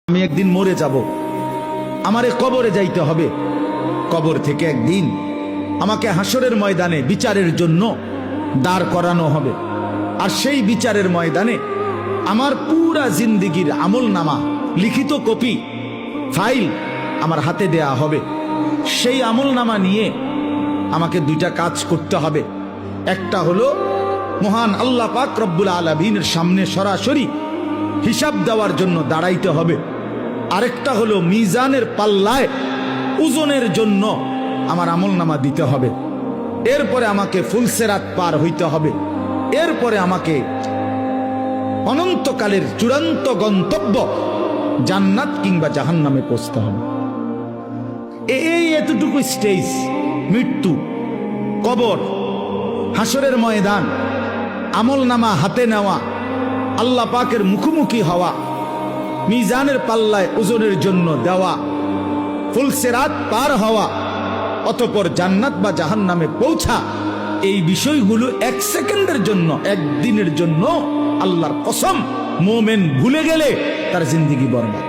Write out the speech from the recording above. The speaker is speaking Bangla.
আমি একদিন মরে যাব, আমারে কবরে যাইতে হবে। কবর থেকে একদিন আমাকে হাসরের ময়দানে বিচারের জন্য দাঁড় করানো হবে। আর সেই বিচারের ময়দানে আমার পুরা জিন্দেগির আমল নামা, লিখিত কপি, ফাইল আমার হাতে দেয়া হবে। সেই আমল নামা নিয়ে আমাকে দুইটা কাজ করতে হবে। একটা হলো মহান আল্লাহ পাক রব্বুল আলামিনের সামনে সরাসরি হিসাব দেওয়ার জন্য দাঁড়াইতে হবে। আরেকটা হলো মিজানের পাল্লায় ওজনের জন্য আমার আমলনামা দিতে হবে। এরপরে আমাকে ফুলসেরাত পার হইতে হবে। এরপরে আমাকে অনন্তকালের চূড়ান্ত গন্তব্য জান্নাত কিংবা জাহান্নামে পৌঁছতে হবে। এই এতটুকু স্টেজ, মৃত্যু, কবর, হাসরের ময়দান, আমলনামা হাতে নেওয়া, আল্লাহ পাকের মুখোমুখি হওয়া, মিজানের পাল্লায় ওজনের জন্য দেওয়া, ফুলসেরাত পার হওয়া, অতঃপর জান্নাত বা জাহান্নামে পৌঁছা, এই বিষয়গুলো এক সেকেন্ডের জন্য, একদিনের জন্য আল্লাহর কসম, মোমেন ভুলে গেলে তার জিন্দেগি বরবাদ।